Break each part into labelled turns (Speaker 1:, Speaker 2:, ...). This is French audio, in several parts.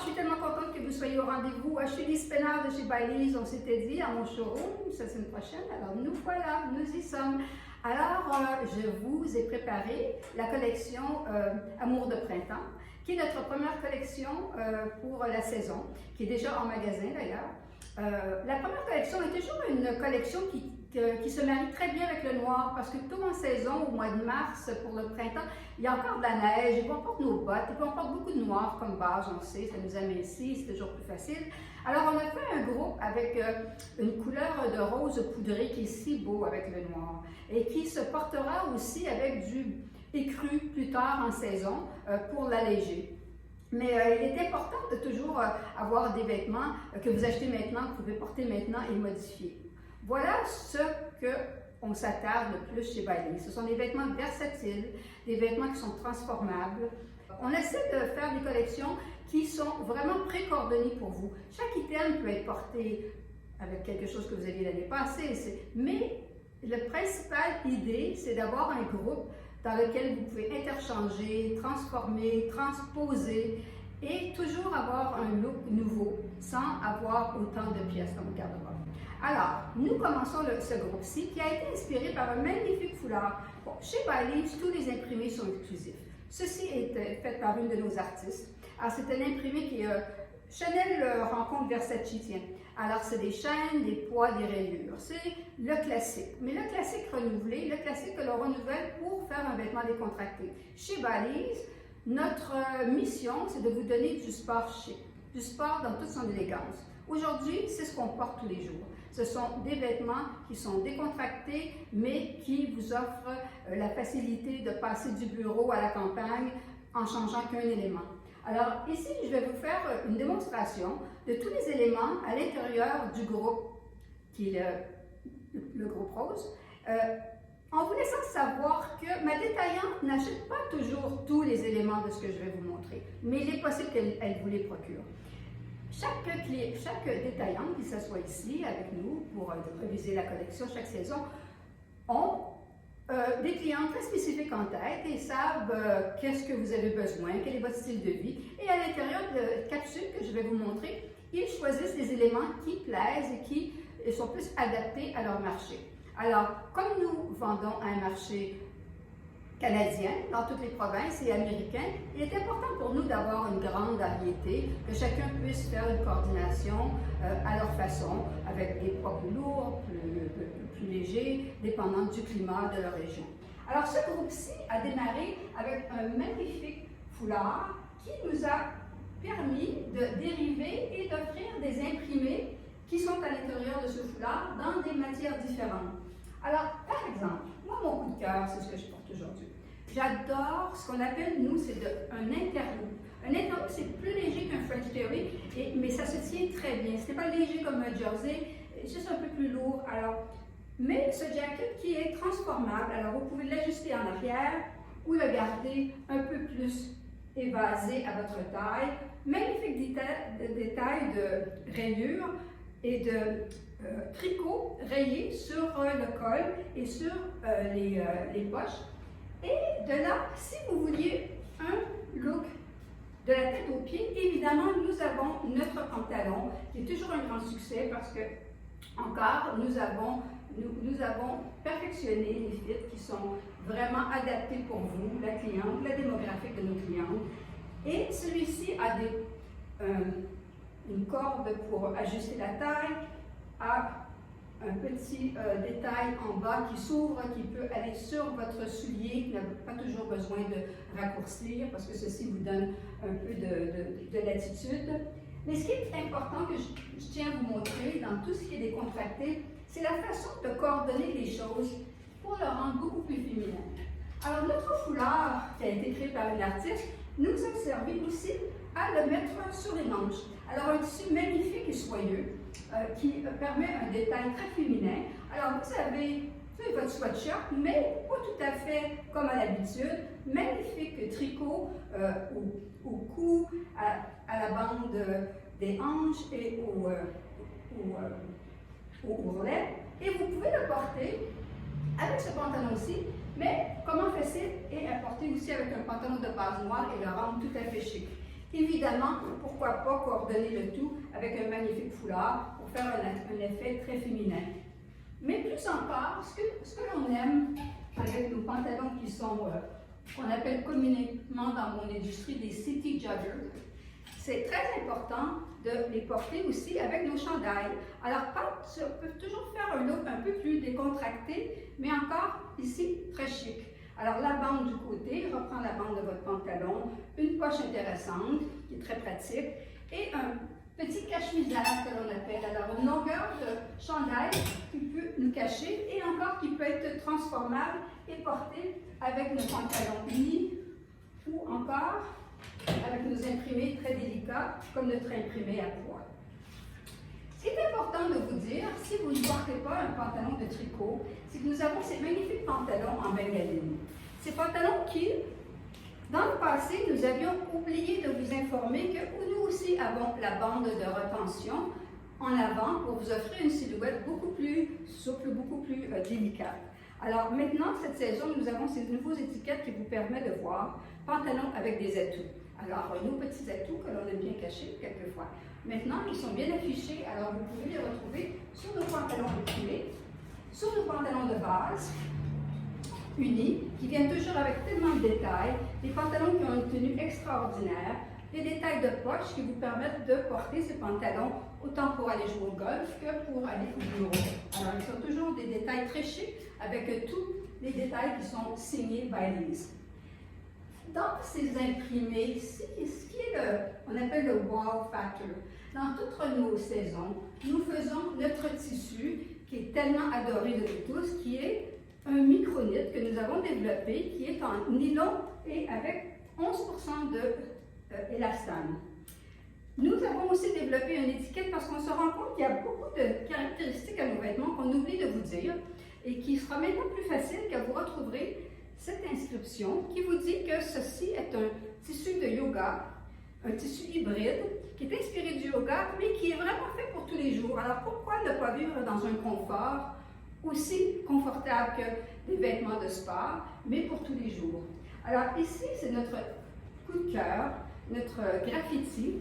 Speaker 1: je suis tellement contente que vous soyez au rendez-vous. Je suis Lise Pénard de chez Baileys, on s'était dit, à mon showroom, cette semaine prochaine. Alors, nous voilà, nous y sommes. Alors, je vous ai préparé la collection Amour de printemps, qui est notre première collection pour la saison, qui est déjà en magasin d'ailleurs. La première collection est toujours une collection qui se marie très bien avec le noir, parce que tout en saison, au mois de mars, pour le printemps, il y a encore de la neige, et puis on porte nos bottes, et puis on porte beaucoup de noir comme base, on sait, ça nous amincit, c'est toujours plus facile. Alors on a fait un groupe avec une couleur de rose poudré qui est si beau avec le noir, et qui se portera aussi avec du écru plus tard en saison pour l'alléger. Mais il est important de toujours avoir des vêtements que vous achetez maintenant, que vous pouvez porter maintenant et modifier. Voilà ce qu'on s'attarde le plus chez Baileys. Ce sont des vêtements versatiles, des vêtements qui sont transformables. On essaie de faire des collections qui sont vraiment précoordonnées pour vous. Chaque item peut être porté avec quelque chose que vous aviez l'année passée, mais la principale idée, c'est d'avoir un groupe dans lequel vous pouvez interchanger, transformer, transposer et toujours avoir un look nouveau sans avoir autant de pièces dans votre garde-robe. Alors, nous commençons ce groupe-ci qui a été inspiré par un magnifique foulard. Bon, chez Baileys, tous les imprimés sont exclusifs. Ceci est fait par une de nos artistes. Alors, c'est un imprimé qui Chanel rencontre Versace, tiens. Alors, c'est des chaînes, des poids, des rayures. C'est le classique. Mais le classique renouvelé, le classique que l'on renouvelle pour faire un vêtement décontracté. Chez Baileys, notre mission, c'est de vous donner du sport chic, du sport dans toute son élégance. Aujourd'hui, c'est ce qu'on porte tous les jours. Ce sont des vêtements qui sont décontractés, mais qui vous offrent la facilité de passer du bureau à la campagne en changeant qu'un élément. Alors ici, je vais vous faire une démonstration de tous les éléments à l'intérieur du groupe, qui est le groupe rose, en vous laissant savoir que ma détaillante n'achète pas toujours tous les éléments de ce que je vais vous montrer, mais il est possible qu'elle vous les procure. Chaque détaillante qui s'assoit ici avec nous pour réviser la collection chaque saison ont des clients très spécifiques en tête et savent qu'est-ce que vous avez besoin, quel est votre style de vie. Et à l'intérieur de la capsule que je vais vous montrer, ils choisissent les éléments qui plaisent et qui sont plus adaptés à leur marché. Alors, comme nous vendons à un marché canadien, dans toutes les provinces et américains, il est important pour nous d'avoir une grande variété, que chacun puisse faire une coordination à leur façon, avec des poids plus lourds, plus légers, dépendant du climat de leur région. Alors ce groupe-ci a démarré avec un magnifique foulard qui nous a permis de dériver et d'offrir des imprimés qui sont à l'intérieur de ce foulard dans des matières différentes. Alors, par exemple, moi, mon coup de cœur, c'est ce que je porte aujourd'hui. J'adore ce qu'on appelle, nous, c'est un interloop. Un interloop, c'est plus léger qu'un French Terry, mais ça se tient très bien. Ce n'est pas léger comme un jersey, c'est juste un peu plus lourd. Alors, mais ce jacket qui est transformable, alors vous pouvez l'ajuster en arrière ou le garder un peu plus évasé à votre taille. Magnifique détail de rayures et de tricot rayé sur le col et sur les poches. Et de là, si vous vouliez un look de la tête aux pieds, évidemment, nous avons notre pantalon qui est toujours un grand succès parce que, encore, nous avons perfectionné les fits qui sont vraiment adaptés pour vous, la cliente, la démographique de nos clientes. Et celui-ci a une corde pour ajuster la taille, a un petit détail en bas qui s'ouvre, qui peut aller sur votre soulier, qui n'a pas toujours besoin de raccourcir parce que ceci vous donne un peu de latitude. Mais ce qui est important que je tiens à vous montrer dans tout ce qui est décontracté, c'est la façon de coordonner les choses pour le rendre beaucoup plus féminin. Alors notre foulard, qui a été créé par une artiste, nous a servi aussi à le mettre sur les manches. Alors un tissu magnifique et soyeux qui permet un détail très féminin. Alors vous avez votre sweatshirt, mais pas tout à fait comme à l'habitude. Magnifique tricot au cou, à la bande des hanches et au ourlet. Et vous pouvez le porter avec ce pantalon-ci, mais comment facile et à porter aussi avec un pantalon de base noire et le rendre tout à fait chic. Évidemment, pourquoi pas coordonner le tout avec un magnifique foulard pour faire un effet très féminin. Mais plus encore, ce que l'on aime avec nos pantalons qui sont, qu'on appelle communément dans mon industrie des city joggers, c'est très important de les porter aussi avec nos chandails. Alors, ça peut toujours faire un look un peu plus décontracté, mais encore ici, très chic. Alors, la bande du côté reprend la bande de votre pantalon, une poche intéressante, qui est très pratique, et un petit cache-misère que l'on appelle. Alors, une longueur de chandail qui peut nous cacher et encore qui peut être transformable et porté avec nos pantalons unis ou encore avec nos imprimés très délicats comme notre imprimé à poids. Ce qui est important de vous dire, si vous ne portez pas un pantalon de tricot, c'est que nous avons ces magnifiques pantalons en bengaline. Ces pantalons qui, dans le passé, nous avions oublié de vous informer que nous aussi avons la bande de retention en avant pour vous offrir une silhouette beaucoup plus souple, beaucoup plus délicate. Alors maintenant, cette saison, nous avons ces nouveaux étiquettes qui vous permettent de voir pantalon avec des atouts. Alors, nos petits atouts que l'on aime bien cacher quelquefois. Maintenant, ils sont bien affichés, alors vous pouvez les retrouver sur nos pantalons imprimés, sur nos pantalons de base, unis, qui viennent toujours avec tellement de détails, des pantalons qui ont une tenue extraordinaire, des détails de poche qui vous permettent de porter ces pantalons autant pour aller jouer au golf que pour aller au bureau. Alors, ils sont toujours des détails très chics avec tous les détails qui sont signés Baileys. Dans ces imprimés, ce qui est on appelle le wow factor, dans toutes nos saisons, nous faisons notre tissu qui est tellement adoré de nous tous, qui est un micronite que nous avons développé, qui est en nylon et avec 11% d'élastane. Nous avons aussi développé une étiquette parce qu'on se rend compte qu'il y a beaucoup de caractéristiques à nos vêtements qu'on oublie de vous dire et qui sera maintenant plus facile que vous retrouverez cette inscription qui vous dit que ceci est un tissu de yoga, un tissu hybride qui est inspiré du yoga, mais qui est vraiment fait pour tous les jours. Alors pourquoi ne pas vivre dans un confort aussi confortable que des vêtements de sport, mais pour tous les jours? Alors ici, c'est notre coup de cœur, notre graffiti,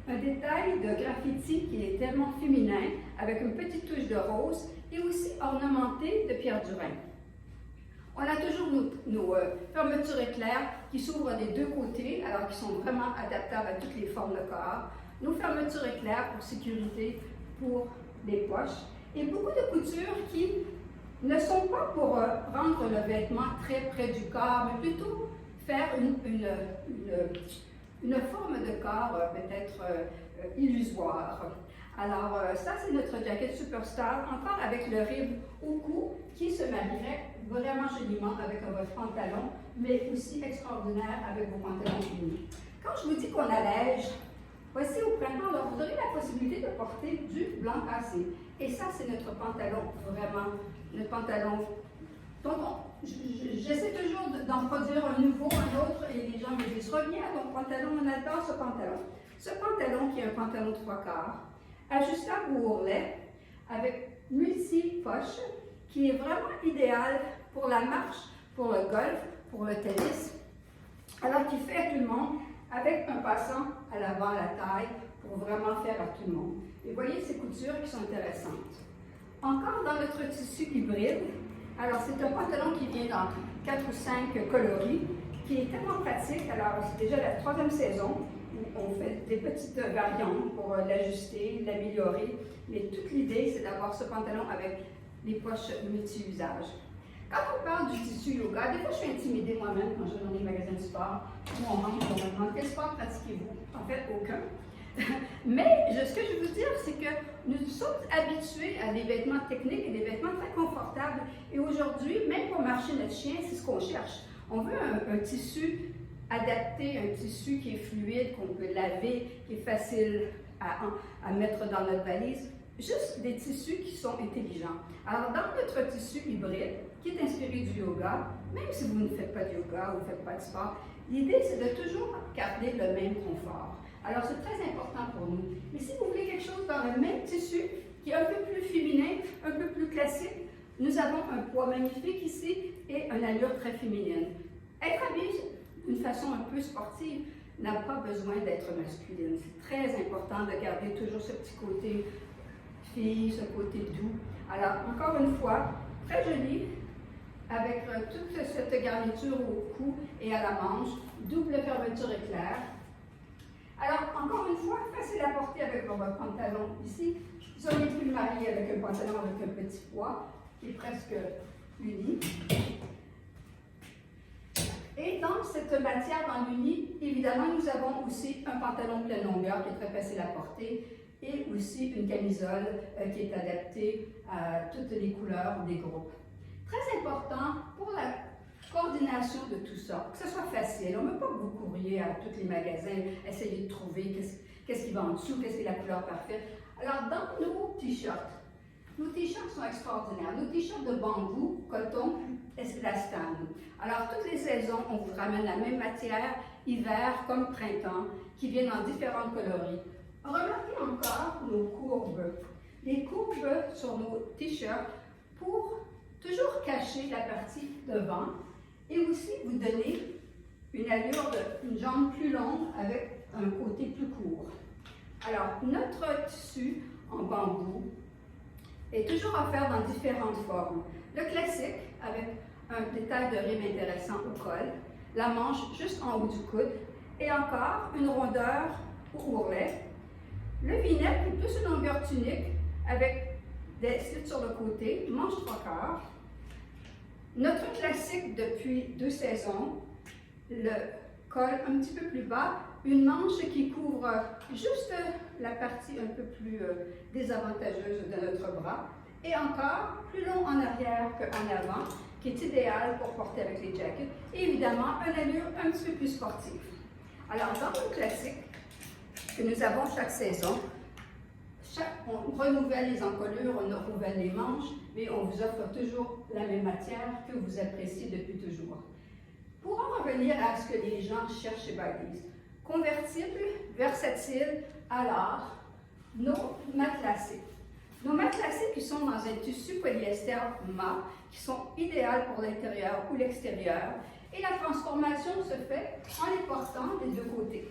Speaker 1: un détail de graffiti qui est tellement féminin, avec une petite touche de rose et aussi ornementé de pierre du Rhin. On a toujours nos fermetures éclairs qui s'ouvrent des deux côtés, alors qui sont vraiment adaptables à toutes les formes de corps. Nos fermetures éclairs pour sécurité, pour les poches. Et beaucoup de coutures qui ne sont pas pour rendre le vêtement très près du corps, mais plutôt faire une forme de corps peut-être illusoire. Alors, ça, c'est notre jacket Superstar, encore avec le rib au cou, qui se marierait vraiment joliment avec votre pantalon, mais aussi extraordinaire avec vos pantalons unis. Quand je vous dis qu'on allège, voici au printemps, alors vous aurez la possibilité de porter du blanc cassé. Et ça, c'est notre pantalon, vraiment, notre pantalon. Donc, j'essaie toujours d'en produire un nouveau, un autre, et les gens me disent, reviens à ton pantalon, on adore ce pantalon. Ce pantalon, qui est un pantalon 3/4, ajustable ou ourlet, avec multi-poches, qui est vraiment idéal pour la marche, pour le golf, pour le tennis. Alors, qui fait à tout le monde, avec un passant à l'avant, à la taille, pour vraiment faire à tout le monde. Et voyez ces coutures qui sont intéressantes. Encore dans notre tissu hybride, alors c'est un pantalon qui vient dans 4 ou 5 coloris, qui est tellement pratique. Alors, c'est déjà la 3e saison. On fait des petites variantes pour l'ajuster, l'améliorer, mais toute l'idée, c'est d'avoir ce pantalon avec les poches multi-usages. Quand on parle du tissu yoga, des fois je suis intimidée moi-même quand je vais dans les magasins de sport, où on rentre, on me demande quel sport pratiquez-vous? En fait, aucun. Mais ce que je veux vous dire, c'est que nous sommes habitués à des vêtements techniques et des vêtements très confortables. Et aujourd'hui, même pour marcher notre chien, c'est ce qu'on cherche. On veut un tissu adapté, un tissu qui est fluide, qu'on peut laver, qui est facile à mettre dans notre valise. Juste des tissus qui sont intelligents. Alors, dans notre tissu hybride, qui est inspiré du yoga, même si vous ne faites pas de yoga ou ne faites pas de sport, l'idée, c'est de toujours garder le même confort. Alors, c'est très important pour nous. Mais si vous voulez quelque chose dans le même tissu, qui est un peu plus féminin, un peu plus classique, nous avons un poids magnifique ici et une allure très féminine. Être habillé d'une façon un peu sportive, n'a pas besoin d'être masculine. C'est très important de garder toujours ce petit côté fille, ce côté doux. Alors, encore une fois, très joli, avec toute cette garniture au cou et à la manche, double fermeture éclair. Alors, encore une fois, facile à porter avec votre pantalon ici. Vous auriez pu le marier avec un pantalon avec un petit pois, qui est presque uni. Et dans cette matière, dans l'uni, évidemment, nous avons aussi un pantalon pleine longueur qui est très facile à porter et aussi une camisole qui est adaptée à toutes les couleurs des groupes. Très important pour la coordination de tout ça, que ce soit facile. On ne veut pas que vous courriez à tous les magasins, essayer de trouver qu'est-ce qui va en dessous, qu'est-ce qui est la couleur parfaite. Alors, dans nos t-shirts sont extraordinaires. Nos t-shirts de bambou, coton, élastane. Alors, toutes les saisons, on vous ramène la même matière, hiver comme printemps, qui viennent en différents coloris. Remarquez encore nos courbes. Les courbes sur nos t-shirts pour toujours cacher la partie devant et aussi vous donner une allure une jambe plus longue avec un côté plus court. Alors, notre tissu en bambou est toujours offert dans différentes formes. Le classique, avec un détail de rime intéressant au col, la manche juste en haut du coude, et encore une rondeur au ourlet. Le v-neck est plus une longueur tunique, avec des slits sur le côté, manche 3/4. Notre classique depuis 2 saisons, le col un petit peu plus bas, une manche qui couvre juste la partie un peu plus désavantageuse de notre bras, et encore plus long en arrière qu'en avant, qui est idéal pour porter avec les jackets, et évidemment une allure un petit peu plus sportive. Alors dans le classique que nous avons chaque saison, on renouvelle les encolures, on renouvelle les manches, mais on vous offre toujours la même matière que vous appréciez depuis toujours. Pour en revenir à ce que les gens cherchent chez Baileys, convertible, versatile, alors, nos matelassés. Nos matelassés qui sont dans un tissu polyester mat, qui sont idéaux pour l'intérieur ou l'extérieur, et la transformation se fait en les portant des deux côtés.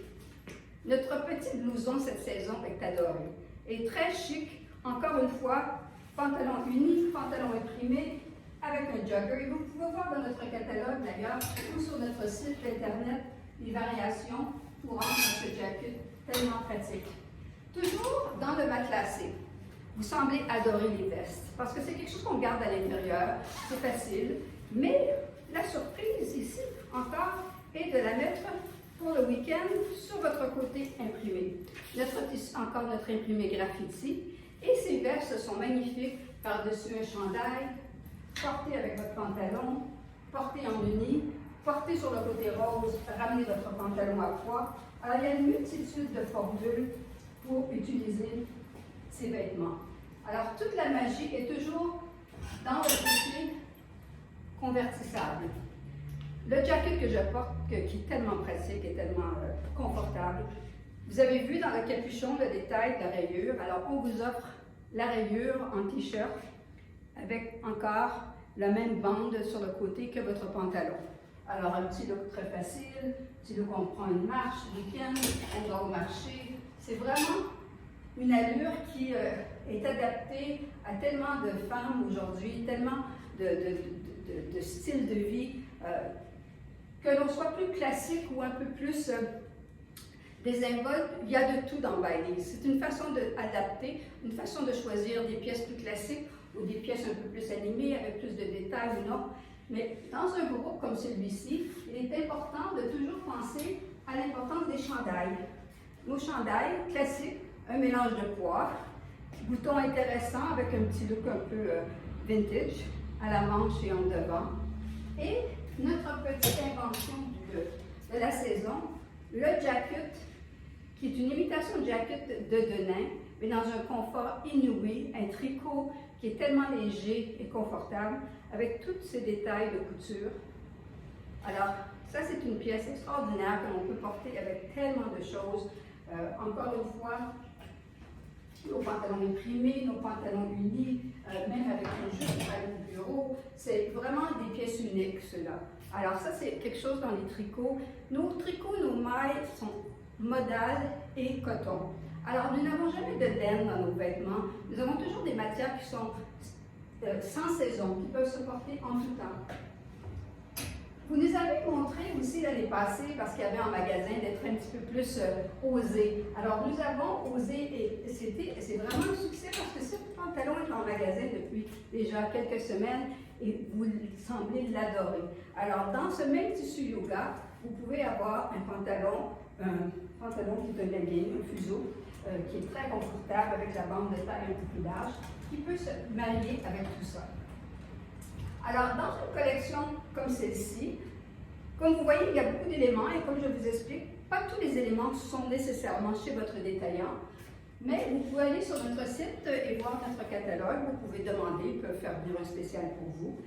Speaker 1: Notre petit blouson cette saison est adoré. Et très chic, encore une fois, pantalon uni, pantalon imprimé, avec un jogger. Et vous pouvez voir dans notre catalogue d'ailleurs, ou sur notre site internet, les variations pour rendre notre jacket tellement pratique. Toujours dans le matelassé. Vous semblez adorer les vestes, parce que c'est quelque chose qu'on garde à l'intérieur, c'est facile, mais la surprise ici, encore, est de la mettre pour le week-end sur votre côté imprimé. Encore notre imprimé graffiti. Et ces vestes sont magnifiques par-dessus un chandail, porté avec votre pantalon, porté en uni, porté sur le côté rose, ramenez votre pantalon à poids. Alors, il y a une multitude de formules pour utiliser ces vêtements. Alors, toute la magie est toujours dans le côté convertissable. Le jacket que je porte, qui est tellement pratique et tellement confortable, vous avez vu dans le capuchon le détail de la rayure. Alors, on vous offre la rayure en t-shirt avec encore la même bande sur le côté que votre pantalon. Alors, un petit look très facile, petit look on prend une marche, week-end, on va au marché. C'est vraiment une allure qui est adaptée à tellement de femmes aujourd'hui, tellement de styles de vie. Que l'on soit plus classique ou un peu plus désinvolte, il y a de tout dans Baileys. C'est une façon d'adapter, une façon de choisir des pièces plus classiques ou des pièces un peu plus animées avec plus de détails ou non. Mais dans un groupe comme celui-ci, il est important de toujours penser à l'importance des chandails. Nos chandails classiques, un mélange de poids, boutons intéressants avec un petit look un peu vintage à la manche et en devant. Et notre petite invention de la saison, le jacket, qui est une imitation de jacket de denim, mais dans un confort inouï, un tricot qui est tellement léger et confortable, avec tous ces détails de couture. Alors, ça c'est une pièce extraordinaire que l'on peut porter avec tellement de choses. Encore une fois, nos pantalons imprimés, nos pantalons unis, même avec les jupes à le bureau. C'est vraiment des pièces uniques, ceux-là. Alors ça, c'est quelque chose dans les tricots. Nos tricots, nos mailles sont modales et coton. Alors, nous n'avons jamais de laine dans nos vêtements. Nous avons toujours des matières qui sont sans saison, qui peuvent se porter en tout temps. Vous nous avez montré aussi l'année passée, parce qu'il y avait un magasin, d'être un petit peu plus osé. Alors, nous avons osé et c'est vraiment un succès parce que ce pantalon est en magasin depuis déjà quelques semaines et vous semblez l'adorer. Alors, dans ce même tissu yoga, vous pouvez avoir un pantalon qui est un legging, un fuseau, qui est très confortable avec la bande de taille un peu plus large, qui peut se marier avec tout ça. Alors, dans une collection comme celle-ci, comme vous voyez, il y a beaucoup d'éléments et comme je vous explique, pas tous les éléments sont nécessairement chez votre détaillant, mais vous pouvez aller sur notre site et voir notre catalogue. Vous pouvez demander, ils peuvent faire venir un spécial pour vous.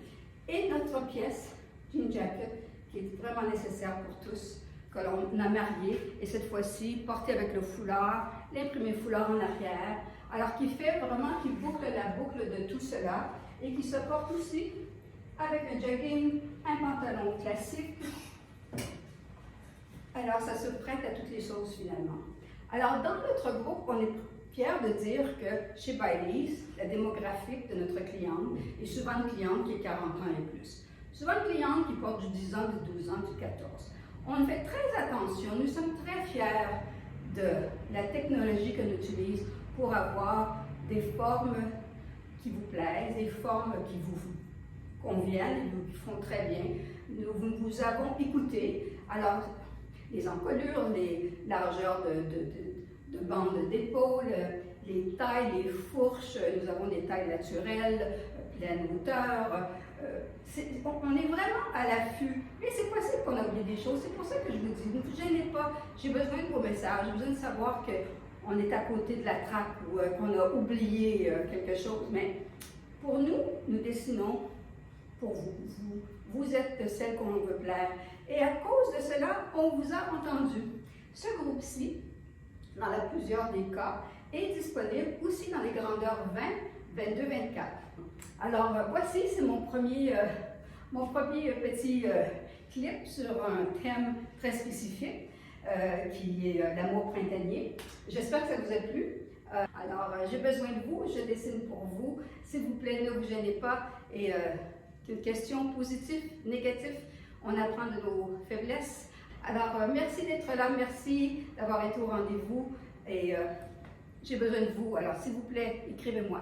Speaker 1: Et notre pièce, jean jacket, qui est vraiment nécessaire pour tous, que l'on a marié, et cette fois-ci portée avec le foulard, l'imprimé foulard en arrière, alors qui fait vraiment, qui boucle la boucle de tout cela, et qui se porte aussi avec un jogging, un pantalon classique. Alors, ça se prête à toutes les choses finalement. Alors, dans notre groupe, on est fiers de dire que chez Baileys, la démographique de notre cliente est souvent une cliente qui est 40 ans et plus. Souvent une cliente qui porte du 10 ans, du 12 ans, du 14. On fait très attention, nous sommes très fiers de la technologie qu'on utilise pour avoir des formes qui vous plaisent, des formes qui vous conviennent, qui font très bien. Nous vous avons écouté. Alors, les encolures, les largeurs de bandes d'épaule, les tailles, les fourches, nous avons des tailles naturelles, pleine hauteur. On est vraiment à l'affût. Mais c'est possible qu'on a oublié des choses. C'est pour ça que je vous dis, ne vous gênez pas. J'ai besoin de vos messages. J'ai besoin de savoir qu'on est à côté de la traque ou qu'on a oublié quelque chose. Mais pour nous, nous dessinons pour vous. Vous êtes celle qu'on veut plaire. Et à cause de cela, on vous a entendu. Ce groupe-ci, dans plusieurs des cas, est disponible aussi dans les grandeurs 20, 22, 24. Alors, voici, c'est mon premier petit clip sur un thème très spécifique, qui est l'amour printanier. J'espère que ça vous a plu. Alors, j'ai besoin de vous, je dessine pour vous. S'il vous plaît, ne vous gênez pas. Et une question positive, négative, on apprend de nos faiblesses. Alors, merci d'être là, merci d'avoir été au rendez-vous. Et j'ai besoin de vous. Alors, s'il vous plaît, écrivez-moi.